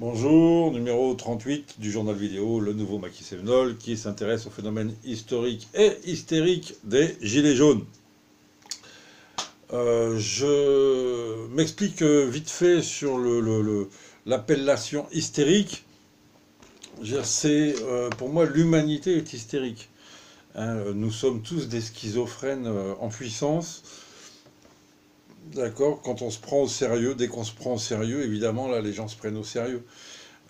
Bonjour, numéro 38 du journal vidéo, le nouveau Maquis Sévenol, qui s'intéresse au phénomène historique et hystérique des Gilets jaunes. Je m'explique vite fait sur l'appellation hystérique. C'est, pour moi, l'humanité est hystérique. Nous sommes tous des schizophrènes en puissance. D'accord. Quand on se prend au sérieux, dès qu'on se prend au sérieux, évidemment, là, les gens se prennent au sérieux.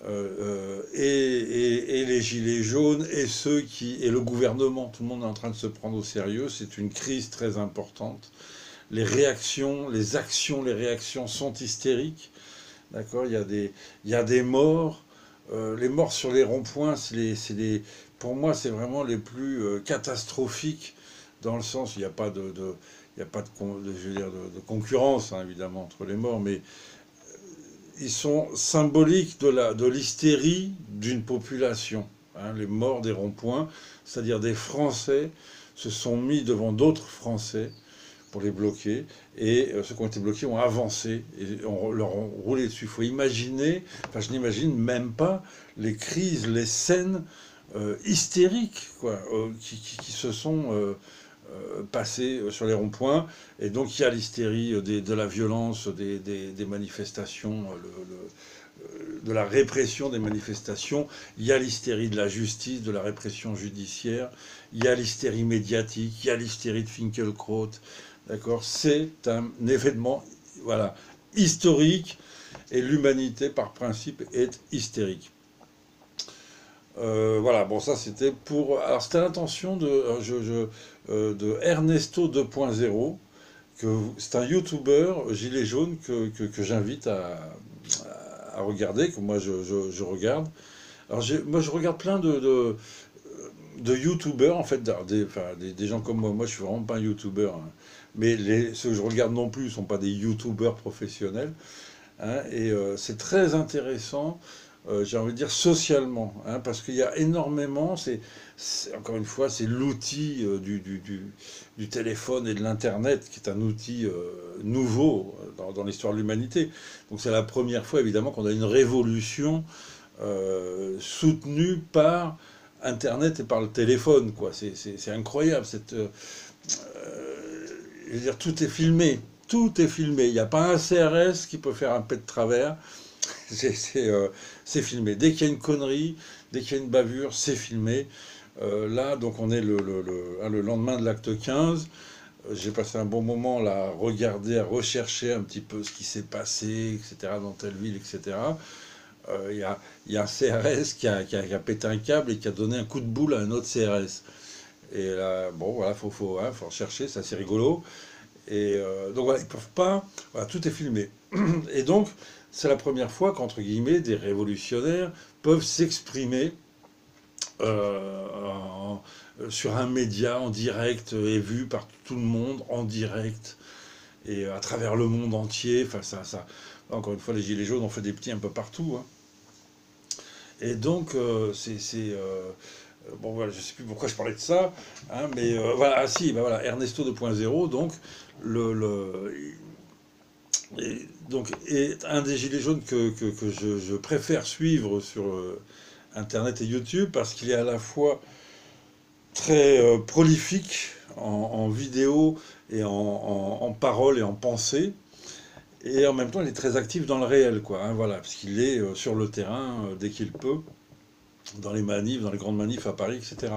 Et les gilets jaunes et le gouvernement, tout le monde est en train de se prendre au sérieux. C'est une crise très importante. Les réactions, les actions, les réactions sont hystériques. D'accord. Il y a des morts. Les morts sur les ronds-points, pour moi, c'est vraiment les plus catastrophiques dans le sens où il n'y a pas il n'y a pas je veux dire, de concurrence, hein, évidemment, entre les morts, mais ils sont symboliques de l'hystérie d'une population. Hein, les morts des ronds-points, c'est-à-dire des Français, se sont mis devant d'autres Français pour les bloquer, et ceux qui ont été bloqués ont avancé et leur ont roulé dessus. Il faut imaginer, enfin je n'imagine même pas les crises, les scènes hystériques quoi, qui se sont passées sur les ronds-points. Et donc il y a l'hystérie de la violence, des manifestations, de la répression des manifestations, il y a l'hystérie de la justice, de la répression judiciaire, il y a l'hystérie médiatique, il y a l'hystérie de Finkielkraut. D'accord. C'est un événement voilà, historique et l'humanité, par principe, est hystérique. Voilà, bon, ça c'était pour. Alors, c'était l'intention de Ernesto 2.0, c'est un YouTuber gilet jaune que j'invite à regarder, que moi je regarde. Alors, moi je regarde plein de youtubeurs, en fait, des gens comme moi. Moi, je suis vraiment pas un youtubeur, hein. Mais ceux que je regarde non plus ne sont pas des youtubeurs professionnels. Hein, et c'est très intéressant, j'ai envie de dire, socialement. Hein, parce qu'il y a énormément, encore une fois, c'est l'outil du téléphone et de l'Internet, qui est un outil nouveau dans l'histoire de l'humanité. Donc c'est la première fois, évidemment, qu'on a une révolution soutenue par Internet et par le téléphone, quoi. C'est incroyable. Je veux dire, tout est filmé. Tout est filmé. Il n'y a pas un CRS qui peut faire un pet de travers. C'est filmé. Dès qu'il y a une connerie, dès qu'il y a une bavure, c'est filmé. Là, donc, on est le lendemain de l'acte 15. J'ai passé un bon moment là, à regarder, à rechercher un petit peu ce qui s'est passé, etc., dans telle ville, etc. Il y a un CRS qui a pété un câble et qui a donné un coup de boule à un autre CRS. Et là, bon, voilà, faut rechercher, c'est assez rigolo. Et donc voilà, ils peuvent pas. Voilà, tout est filmé. Et donc, c'est la première fois qu'entre guillemets, des révolutionnaires peuvent s'exprimer sur un média en direct et vu par tout le monde en direct et à travers le monde entier. Enfin, encore une fois, les Gilets jaunes ont fait des petits un peu partout. Hein. Et donc, bon, voilà, je ne sais plus pourquoi je parlais de ça, hein, mais voilà, ah si, ben voilà, Ernesto 2.0, donc, le, le, et un des gilets jaunes que je préfère suivre sur Internet et YouTube, parce qu'il est à la fois très prolifique en vidéo et en parole et en pensée, et en même temps, il est très actif dans le réel, quoi, hein, voilà, parce qu'il est sur le terrain dès qu'il peut, dans les manifs, dans les grandes manifs à Paris, etc.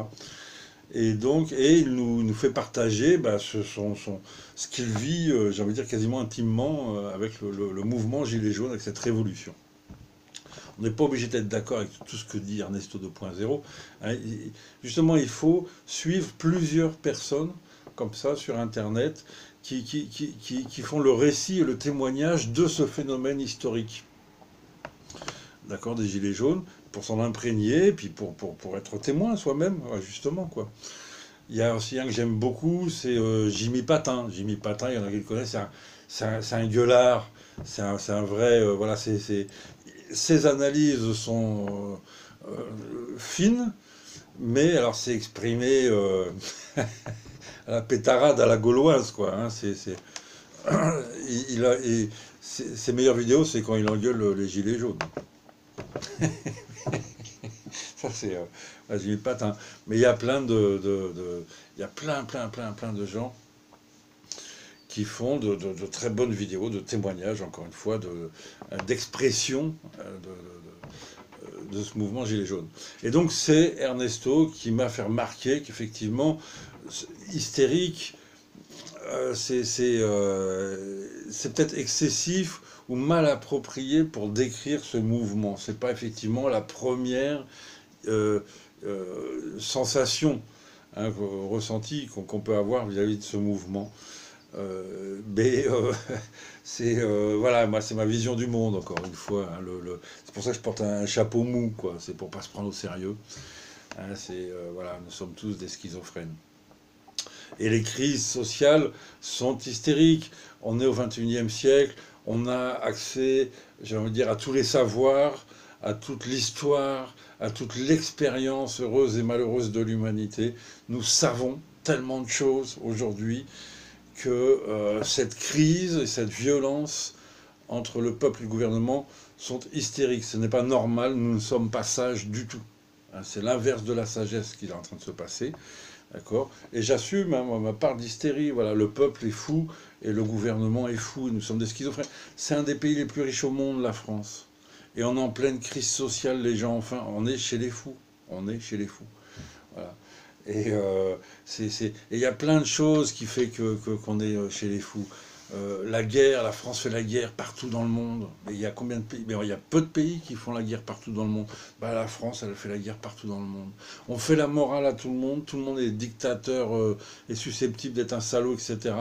Et donc, il nous fait partager bah, ce qu'il vit, j'ai envie de dire quasiment intimement, avec le mouvement Gilets jaunes, avec cette révolution. On n'est pas obligé d'être d'accord avec tout ce que dit Ernesto 2.0. Hein. Justement, il faut suivre plusieurs personnes comme ça sur Internet qui font le récit et le témoignage de ce phénomène historique. D'accord, des Gilets jaunes, pour s'en imprégner, puis pour être témoin soi-même, justement, quoi. Il y a aussi un que j'aime beaucoup, c'est Jimmy Patin. Jimmy Patin, il y en a qui le connaissent, c'est un gueulard, c'est un vrai... voilà, ses analyses sont fines, mais alors c'est exprimé à la pétarade, à la gauloise, quoi. Hein, ses meilleures vidéos, c'est quand il engueule les gilets jaunes. Ça, c'est... vas-y, une patte, hein. Mais il y a plein il y a plein de gens qui font de très bonnes vidéos, de témoignages, encore une fois, d'expression de ce mouvement Gilets jaunes. Et donc c'est Ernesto qui m'a fait remarquer qu'effectivement, hystérique, c'est peut-être excessif ou mal approprié pour décrire ce mouvement. C'est pas effectivement la première euh, sensation, hein, ressentie qu'on peut avoir vis-à-vis de ce mouvement. Mais c'est voilà, moi c'est ma vision du monde encore une fois. Hein, c'est pour ça que je porte un chapeau mou, quoi. C'est pour pas se prendre au sérieux. Hein, voilà, nous sommes tous des schizophrènes. Et les crises sociales sont hystériques. On est au XXIe siècle, on a accès, j'ai envie de dire, à tous les savoirs, à toute l'histoire, à toute l'expérience heureuse et malheureuse de l'humanité. Nous savons tellement de choses aujourd'hui que cette crise et cette violence entre le peuple et le gouvernement sont hystériques. Ce n'est pas normal, nous ne sommes pas sages du tout. Hein, c'est l'inverse de la sagesse qui est en train de se passer. D'accord. Et j'assume ma part d'hystérie. Voilà, le peuple est fou et le gouvernement est fou. Nous sommes des schizophrènes. C'est un des pays les plus riches au monde, la France. Et on est en pleine crise sociale, les gens, enfin, on est chez les fous. On est chez les fous. Voilà. Et il y a plein de choses qui fait qu'on est chez les fous. La guerre, la France fait la guerre partout dans le monde. Mais il y a combien de pays? Mais il y a peu de pays qui font la guerre partout dans le monde. Bah, la France, elle fait la guerre partout dans le monde. On fait la morale à tout le monde est dictateur et susceptible d'être un salaud, etc.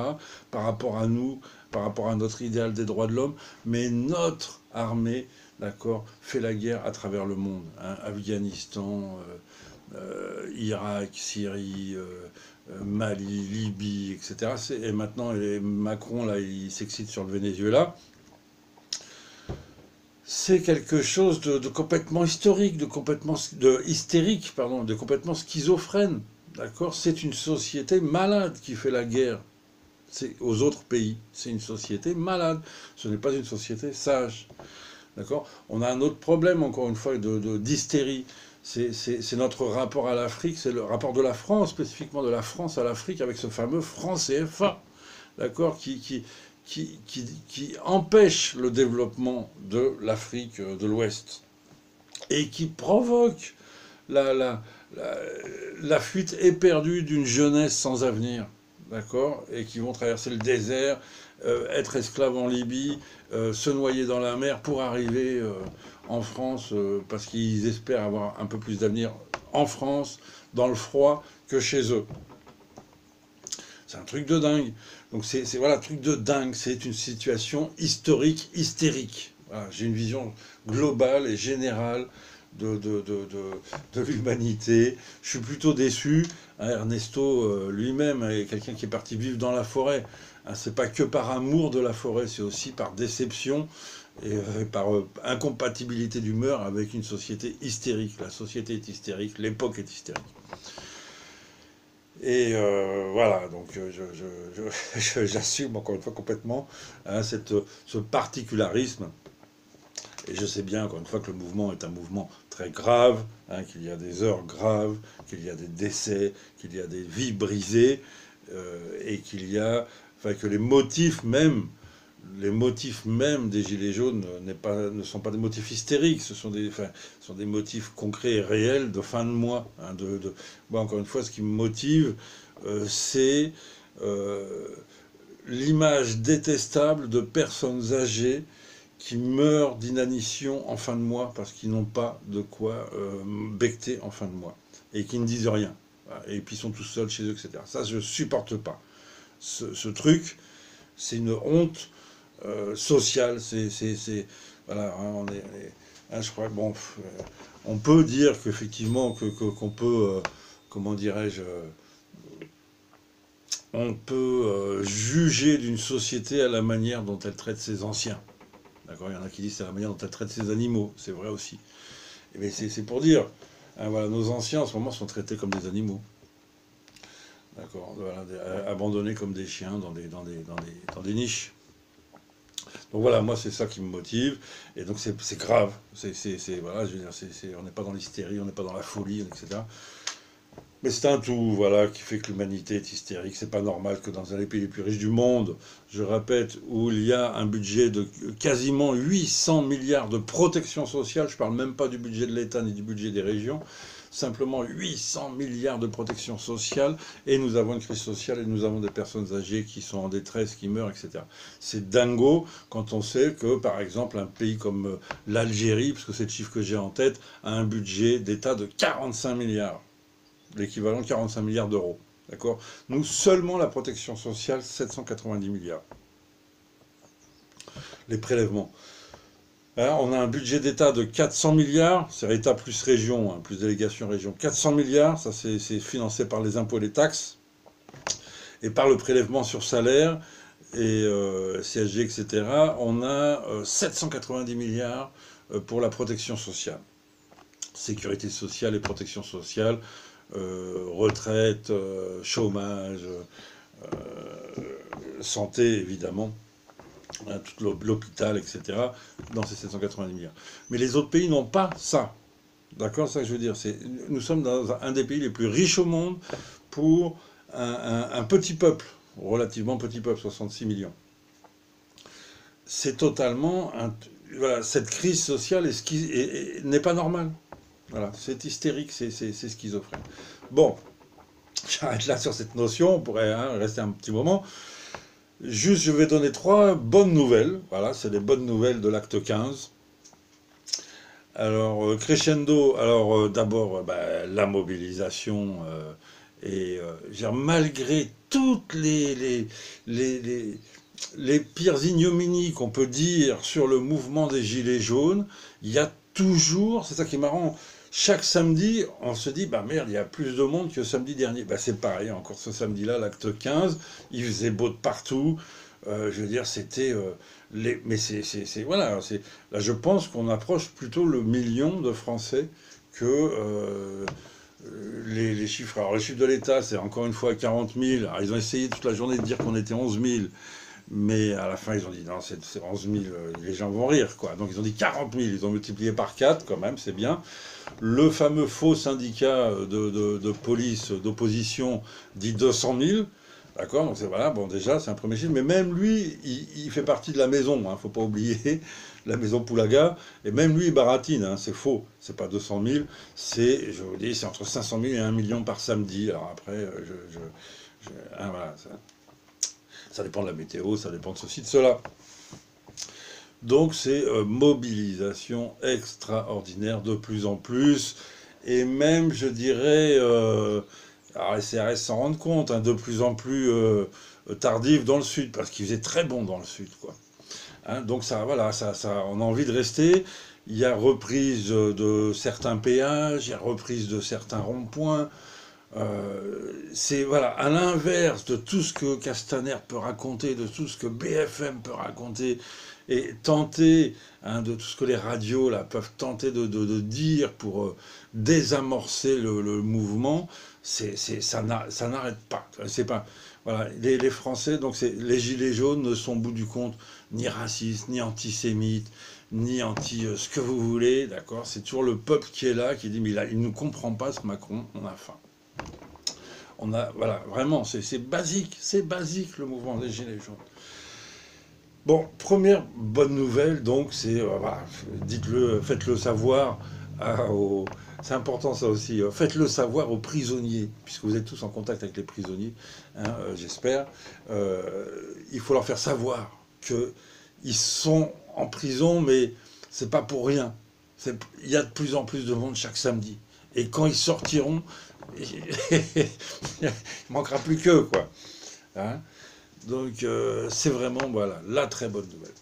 Par rapport à nous, par rapport à notre idéal des droits de l'homme. Mais notre armée, d'accord, fait la guerre à travers le monde. Hein, Afghanistan, Irak, Syrie, Mali, Libye, etc. Et maintenant, Macron, là, il s'excite sur le Venezuela. C'est quelque chose de complètement historique, hystérique, pardon, de complètement schizophrène. D'accord. C'est une société malade qui fait la guerre aux autres pays. C'est une société malade. Ce n'est pas une société sage. D'accord. On a un autre problème, encore une fois, d'hystérie. C'est notre rapport à l'Afrique, c'est le rapport de la France, spécifiquement de la France à l'Afrique, avec ce fameux franc CFA, d'accord, qui empêche le développement de l'Afrique de l'Ouest et qui provoque la fuite éperdue d'une jeunesse sans avenir, d'accord, et qui vont traverser le désert, être esclaves en Libye, se noyer dans la mer pour arriver en France, parce qu'ils espèrent avoir un peu plus d'avenir en France, dans le froid, que chez eux. C'est un truc de dingue. Donc voilà, un truc de dingue. C'est une situation historique, hystérique. Voilà, j'ai une vision globale et générale de l'humanité. Je suis plutôt déçu. Hein, Ernesto lui-même est quelqu'un qui est parti vivre dans la forêt. Hein, c'est pas que par amour de la forêt, c'est aussi par déception et par incompatibilité d'humeur avec une société hystérique. La société est hystérique, l'époque est hystérique. Et voilà, donc j'assume encore une fois complètement hein, ce particularisme. Et je sais bien, encore une fois, que le mouvement est un mouvement très grave, hein, qu'il y a des heures graves, qu'il y a des décès, qu'il y a des vies brisées, et enfin, que les motifs même des Gilets jaunes ne sont pas des motifs hystériques, ce sont des motifs concrets et réels de fin de mois. Hein, Moi, encore une fois, ce qui me motive, c'est l'image détestable de personnes âgées qui meurent d'inanition en fin de mois parce qu'ils n'ont pas de quoi becqueter en fin de mois et qui ne disent rien. Voilà, et puis ils sont tous seuls chez eux, etc. Ça, je supporte pas. Ce truc, c'est une honte sociale. Voilà, hein, hein, je crois que bon, on peut dire qu'effectivement qu'on peut, comment dirais-je, on peut juger d'une société à la manière dont elle traite ses anciens. D'accord, il y en a qui disent c'est la manière dont elle traite ses animaux, c'est vrai aussi. Mais c'est pour dire, hein, voilà, nos anciens en ce moment sont traités comme des animaux. D'accord, voilà, abandonnés comme des chiens dans des niches. Donc voilà, moi c'est ça qui me motive, et donc c'est grave, voilà, je veux dire, on n'est pas dans l'hystérie, on n'est pas dans la folie, etc. Mais c'est un tout, voilà, qui fait que l'humanité est hystérique. C'est pas normal que dans un des pays les plus riches du monde, je répète, où il y a un budget de quasiment 800 milliards de protection sociale, je parle même pas du budget de l'État ni du budget des régions, simplement 800 milliards de protection sociale, et nous avons une crise sociale, et nous avons des personnes âgées qui sont en détresse, qui meurent, etc. C'est dingo quand on sait que, par exemple, un pays comme l'Algérie, parce que c'est le chiffre que j'ai en tête, a un budget d'État de 45 milliards. L'équivalent de 45 milliards d'euros. D'accord. Nous, seulement la protection sociale, 790 milliards. Les prélèvements. Alors, on a un budget d'État de 400 milliards, c'est État plus région, hein, plus délégation région. 400 milliards, ça c'est financé par les impôts et les taxes, et par le prélèvement sur salaire, et CSG, etc. On a 790 milliards pour la protection sociale. Sécurité sociale et protection sociale. Retraite, chômage, santé évidemment, hein, tout l'hôpital, etc., dans ces 790 milliards. Mais les autres pays n'ont pas ça. D'accord, c'est ça que je veux dire. Nous sommes dans un des pays les plus riches au monde pour un petit peuple, relativement petit peuple, 66 millions. C'est totalement... voilà, cette crise sociale n'est pas normale. Voilà, c'est hystérique, c'est schizophrène. Bon, j'arrête là sur cette notion, on pourrait rester un petit moment. Juste, je vais donner 3 bonnes nouvelles. Voilà, c'est les bonnes nouvelles de l'acte 15. Alors, crescendo, alors d'abord, la mobilisation, et malgré toutes les pires ignominies qu'on peut dire sur le mouvement des Gilets jaunes, il y a toujours, c'est ça qui est marrant, chaque samedi, on se dit, merde, il y a plus de monde que samedi dernier. C'est pareil, encore ce samedi-là, l'acte 15, il faisait beau de partout. Je veux dire, c'était... mais voilà, là, je pense qu'on approche plutôt le million de Français que les chiffres. Alors, les chiffres de l'État, c'est encore une fois 40 000. Alors, ils ont essayé toute la journée de dire qu'on était 11 000. Mais à la fin, ils ont dit non, c'est 11 000, les gens vont rire, quoi. Donc ils ont dit 40 000, ils ont multiplié par 4, quand même, c'est bien. Le fameux faux syndicat de police d'opposition dit 200 000, d'accord. Donc voilà, bon, déjà, c'est un premier chiffre. Mais même lui, il fait partie de la maison, hein, faut pas oublier, la maison Poulaga. Et même lui, il baratine, hein, c'est faux, c'est pas 200 000, je vous dis, c'est entre 500 000 et 1 million par samedi. Alors après, voilà, ça dépend de la météo, ça dépend de ceci, de cela. Donc c'est mobilisation extraordinaire de plus en plus. Et même, je dirais, alors les CRS s'en rendent compte, hein, de plus en plus tardif dans le sud, parce qu'il faisait très bon dans le sud, quoi. Hein, donc ça, voilà, on a envie de rester. Il y a reprise de certains péages, il y a reprise de certains ronds-points. C'est voilà, à l'inverse de tout ce que Castaner peut raconter, de tout ce que BFM peut raconter, et tenter, hein, de tout ce que les radios là, peuvent tenter de dire pour désamorcer le mouvement, ça n'arrête pas. C'est pas, voilà, les Français, donc les Gilets jaunes ne sont au bout du compte ni racistes, ni antisémites, ni anti ce que vous voulez, d'accord. C'est toujours le peuple qui est là, qui dit mais il ne comprend pas ce Macron, on a faim. Voilà, vraiment, c'est basique le mouvement des Gilets jaunes. Bon, première bonne nouvelle, donc, c'est, voilà, dites-le, faites-le savoir c'est important ça aussi, faites-le savoir aux prisonniers, puisque vous êtes tous en contact avec les prisonniers, hein, j'espère. Il faut leur faire savoir qu'ils sont en prison, mais c'est pas pour rien. Il y a de plus en plus de monde chaque samedi. Et quand ils sortiront, il manquera plus qu'eux, quoi. Hein, donc c'est vraiment, voilà, la très bonne nouvelle.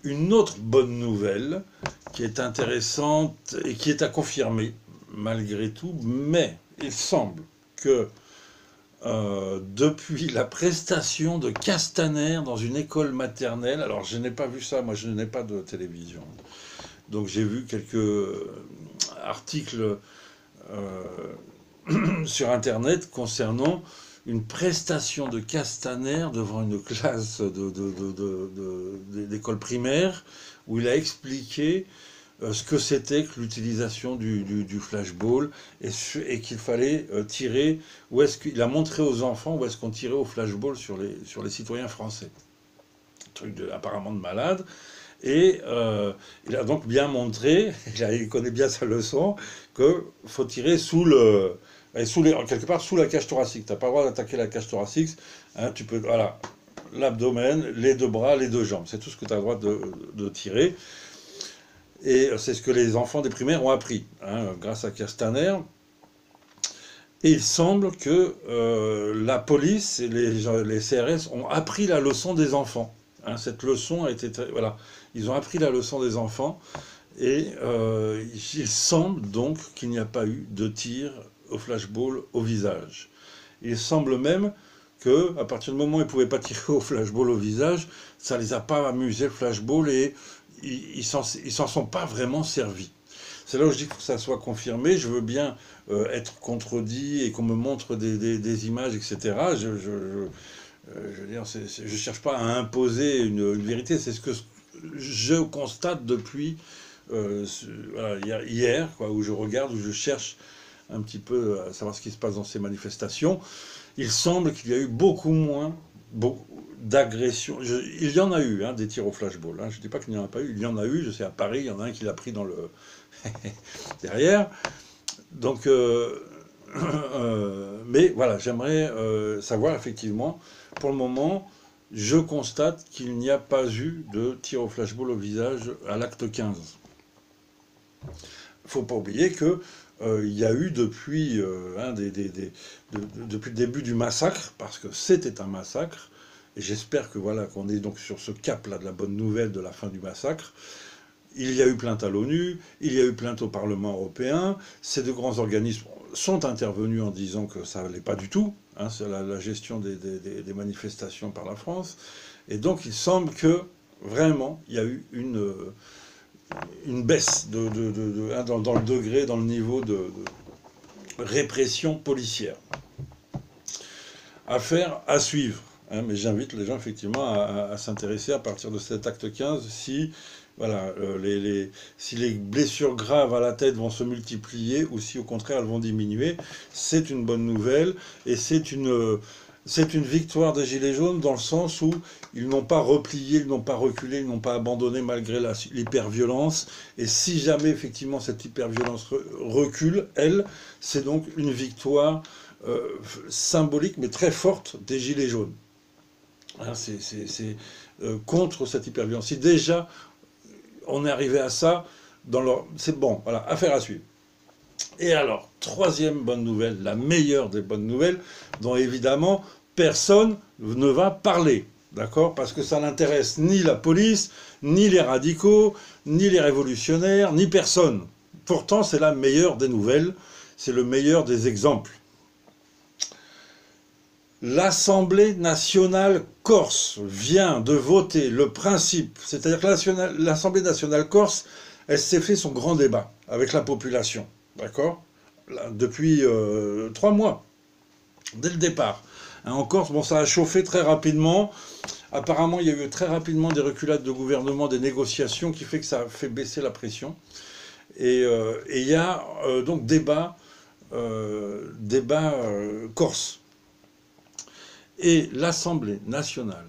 Une autre bonne nouvelle qui est intéressante et qui est à confirmer malgré tout, mais il semble que depuis la prestation de Castaner dans une école maternelle, alors je n'ai pas vu ça, moi je n'ai pas de télévision, donc j'ai vu quelques articles sur Internet concernant une prestation de Castaner devant une classe d'école primaire où il a expliqué ce que c'était que l'utilisation du flashball et qu'il fallait tirer, il a montré aux enfants où est-ce qu'on tirait au flashball sur les citoyens français. Truc apparemment de malade. Et il a donc bien montré, il connaît bien sa leçon, qu'il faut tirer quelque part sous la cage thoracique. Tu n'as pas le droit d'attaquer la cage thoracique. Hein, tu peux, voilà, l'abdomen, les deux bras, les deux jambes. C'est tout ce que tu as le droit de tirer. Et c'est ce que les enfants des primaires ont appris, hein, grâce à Castaner. Et il semble que la police et les CRS ont appris la leçon des enfants. Hein, cette leçon a été... Voilà, ils ont appris la leçon des enfants. Et il semble donc qu'il n'y a pas eu de tir au flashball au visage. Il semble même qu'à partir du moment où ils ne pouvaient pas tirer au flashball au visage, ça ne les a pas amusés le flashball et ils s'en sont pas vraiment servis. C'est là où je dis que ça soit confirmé. Je veux bien être contredit et qu'on me montre des images, etc. Je veux dire, je cherche pas à imposer une vérité. C'est ce que je constate depuis voilà, hier, quoi, où je regarde, où je cherche un petit peu à savoir ce qui se passe dans ces manifestations. Il semble qu'il y a eu beaucoup moins d'agressions. Il y en a eu, hein, des tirs au flashball. Hein. Je ne dis pas qu'il n'y en a pas eu. Il y en a eu. Je sais, à Paris, il y en a un qui l'a pris dans le... derrière. Donc, mais voilà, j'aimerais savoir, effectivement, pour le moment, je constate qu'il n'y a pas eu de tir au flashball au visage à l'acte 15. Il ne faut pas oublier que il y a eu depuis, depuis le début du massacre, parce que c'était un massacre, et j'espère que voilà qu'on est donc sur ce cap-là de la bonne nouvelle de la fin du massacre. Il y a eu plainte à l'ONU, il y a eu plainte au Parlement européen. Ces deux grands organismes sont intervenus en disant que ça n'allait pas du tout, hein, c'est la gestion des manifestations par la France. Et donc il semble que vraiment il y a eu une baisse dans le degré, dans le niveau de répression policière. Affaire à suivre. Hein, mais j'invite les gens effectivement à s'intéresser à partir de cet acte 15 si, voilà, si les blessures graves à la tête vont se multiplier ou si au contraire elles vont diminuer. C'est une bonne nouvelle et c'est une victoire des Gilets jaunes dans le sens où ils n'ont pas replié, ils n'ont pas reculé, ils n'ont pas abandonné malgré l'hyperviolence. Et si jamais effectivement cette hyperviolence recule, c'est donc une victoire symbolique mais très forte des Gilets jaunes. Hein, c'est contre cette hyperviolence. Si déjà on est arrivé à ça, c'est bon, voilà, affaire à suivre. Et alors, troisième bonne nouvelle, la meilleure des bonnes nouvelles, dont évidemment personne ne va parler, d'accord? Parce que ça n'intéresse ni la police, ni les radicaux, ni les révolutionnaires, ni personne. Pourtant, c'est la meilleure des nouvelles, c'est le meilleur des exemples. L'Assemblée nationale corse vient de voter le principe, c'est-à-dire que l'Assemblée nationale corse, elle s'est fait son grand débat avec la population. D'accord? Depuis 3 mois, dès le départ. Hein, en Corse, bon, ça a chauffé très rapidement. Apparemment, il y a eu très rapidement des reculades de gouvernement, des négociations, qui fait que ça a fait baisser la pression. Et il y a donc débat corse. Et l'Assemblée nationale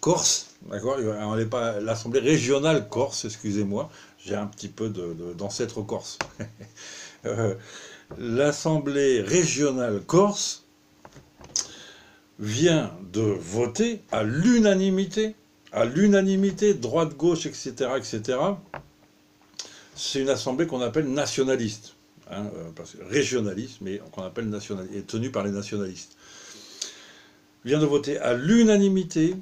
corse, d'accord, on n'est pas l'Assemblée régionale corse, excusez-moi, j'ai un petit peu d'ancêtre corse. L'Assemblée régionale corse vient de voter à l'unanimité, droite, gauche, etc., etc. C'est une assemblée qu'on appelle nationaliste, hein, parce que régionaliste, mais qu'on appelle nationaliste, et tenue par les nationalistes. Vient de voter à l'unanimité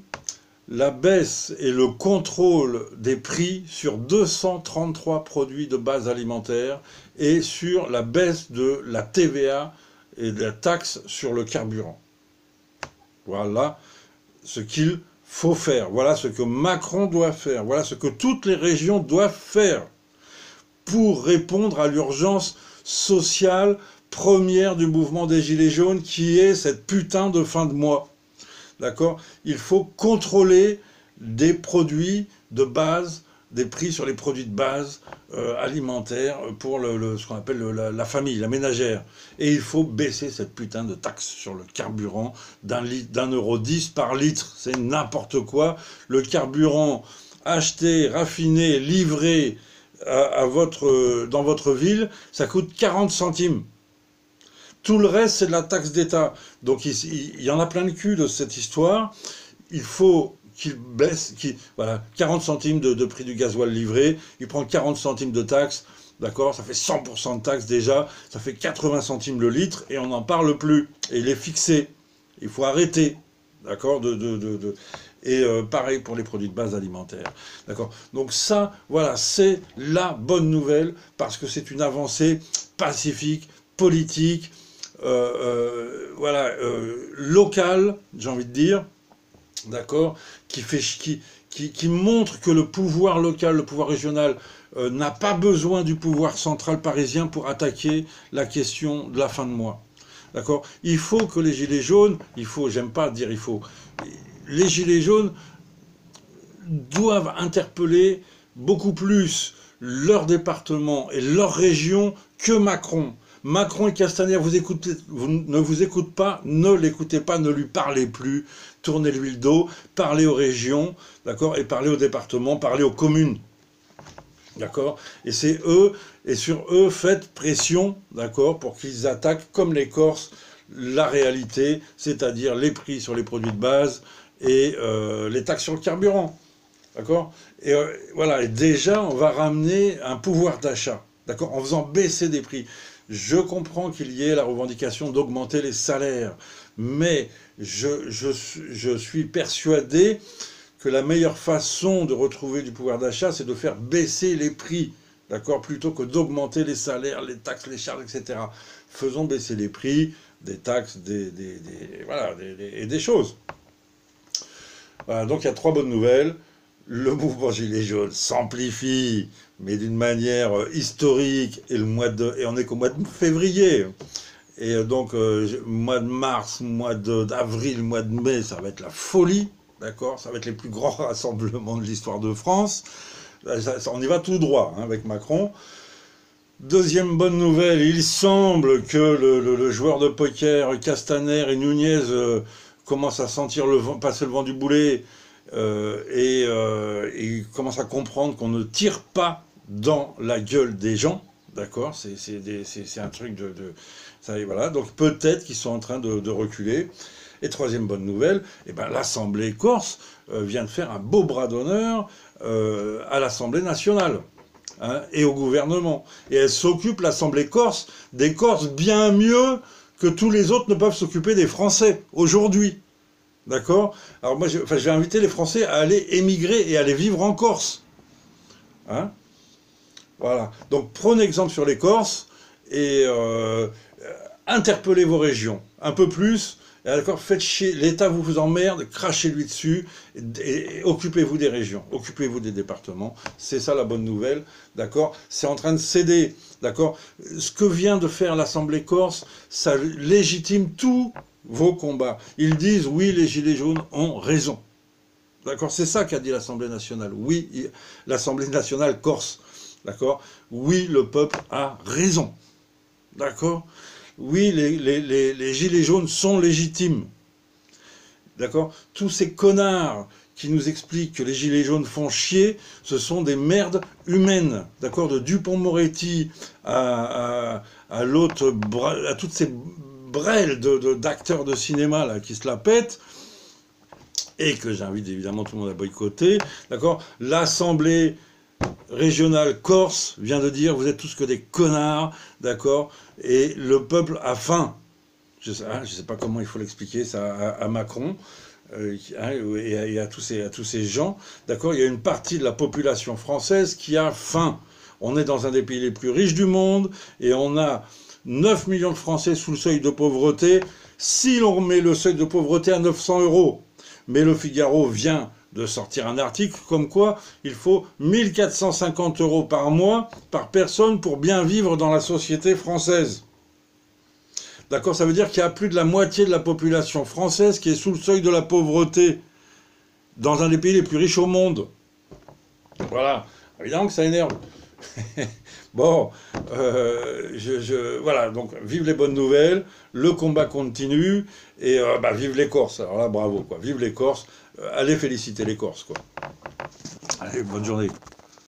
la baisse et le contrôle des prix sur 233 produits de base alimentaire et sur la baisse de la TVA et de la taxe sur le carburant. Voilà ce qu'il faut faire. Voilà ce que Macron doit faire. Voilà ce que toutes les régions doivent faire pour répondre à l'urgence sociale, première du mouvement des Gilets jaunes, qui est cette putain de fin de mois. D'accord? Il faut contrôler des produits de base, des prix sur les produits de base alimentaires pour ce qu'on appelle la famille, la ménagère. Et il faut baisser cette putain de taxe sur le carburant d'1,10 € par litre. C'est n'importe quoi. Le carburant acheté, raffiné, livré dans votre ville, ça coûte 40 centimes. Tout le reste, c'est de la taxe d'État. Donc il y en a plein le cul de cette histoire. Il faut qu'il baisse, voilà, 40 centimes de prix du gasoil livré, il prend 40 centimes de taxe, d'accord, ça fait 100% de taxe déjà, ça fait 80 centimes le litre, et on n'en parle plus. Et il est fixé. Il faut arrêter, d'accord, et pareil pour les produits de base alimentaires. D'accord. Donc ça, voilà, c'est la bonne nouvelle, parce que c'est une avancée pacifique, politique, voilà, locale, j'ai envie de dire, d'accord, qui montre que le pouvoir local, le pouvoir régional, n'a pas besoin du pouvoir central parisien pour attaquer la question de la fin de mois. D'accord. Il faut que les Gilets jaunes, j'aime pas dire il faut, les Gilets jaunes doivent interpeller beaucoup plus leur département et leur région que Macron. Macron et Castaner ne vous écoutent pas, ne l'écoutez pas, ne lui parlez plus, tournez-lui le dos, parlez aux régions, d'accord, et parlez aux départements, parlez aux communes, d'accord, et c'est eux, et sur eux, faites pression, d'accord, pour qu'ils attaquent, comme les Corses, la réalité, c'est-à-dire les prix sur les produits de base et les taxes sur le carburant, d'accord, et voilà, et déjà, on va ramener un pouvoir d'achat, d'accord, en faisant baisser des prix. Je comprends qu'il y ait la revendication d'augmenter les salaires, mais je suis persuadé que la meilleure façon de retrouver du pouvoir d'achat, c'est de faire baisser les prix, d'accord, plutôt que d'augmenter les salaires, les taxes, les charges, etc. Faisons baisser les prix, des taxes, voilà, et des choses. Voilà, donc il y a 3 bonnes nouvelles. Le mouvement Gilets jaunes s'amplifie, mais d'une manière historique, et on est qu'au mois de février. Et donc, mois de mars, mois d'avril, mois de mai, ça va être la folie, d'accord? Ça va être les plus grands rassemblements de l'histoire de France. On y va tout droit, hein, avec Macron. Deuxième bonne nouvelle, il semble que le joueur de poker Castaner et Nunez commencent à sentir passer le vent du boulet, et ils commencent à comprendre qu'on ne tire pas dans la gueule des gens, d'accord, c'est un truc ça, voilà, donc peut-être qu'ils sont en train de reculer. Et troisième bonne nouvelle, eh ben, l'Assemblée corse vient de faire un beau bras d'honneur à l'Assemblée nationale, hein, et au gouvernement. Et elle s'occupe, l'Assemblée corse, des Corses bien mieux que tous les autres ne peuvent s'occuper des Français aujourd'hui. D'accord? Alors moi, je vais inviter les Français à aller émigrer et à aller vivre en Corse. Hein? Voilà. Donc prenez exemple sur les Corses et interpellez vos régions un peu plus. D'accord? Faites chier, l'État vous emmerde, crachez-lui dessus et occupez-vous des régions, occupez-vous des départements. C'est ça la bonne nouvelle. D'accord? C'est en train de céder. D'accord? Ce que vient de faire l'Assemblée corse, ça légitime tout vos combats. Ils disent, oui, les Gilets jaunes ont raison. D'accord? C'est ça qu'a dit l'Assemblée nationale. Oui, l'Assemblée nationale corse. D'accord? Oui, le peuple a raison. D'accord? Oui, les Gilets jaunes sont légitimes. D'accord? Tous ces connards qui nous expliquent que les Gilets jaunes font chier, ce sont des merdes humaines. D'accord? De Dupond-Moretti à l'autre, à toutes ces brêles d'acteurs de cinéma là, qui se la pètent, et que j'invite évidemment tout le monde à boycotter. D'accord? L'Assemblée régionale corse vient de dire, vous êtes tous que des connards, d'accord? Et le peuple a faim. Je sais pas comment il faut l'expliquer ça à Macron et à tous ces gens, d'accord? Il y a une partie de la population française qui a faim. On est dans un des pays les plus riches du monde et on a 9 millions de Français sous le seuil de pauvreté. Si l'on met le seuil de pauvreté à 900 €, mais le Figaro vient de sortir un article comme quoi il faut 1 450 € par mois par personne pour bien vivre dans la société française. D'accord, ça veut dire qu'il y a plus de la moitié de la population française qui est sous le seuil de la pauvreté dans un des pays les plus riches au monde. Voilà, évidemment que ça énerve. Bon, voilà, donc vive les bonnes nouvelles, le combat continue, et vive les Corses. Alors là, bravo, quoi, vive les Corses, allez féliciter les Corses, quoi. Allez, bonne journée.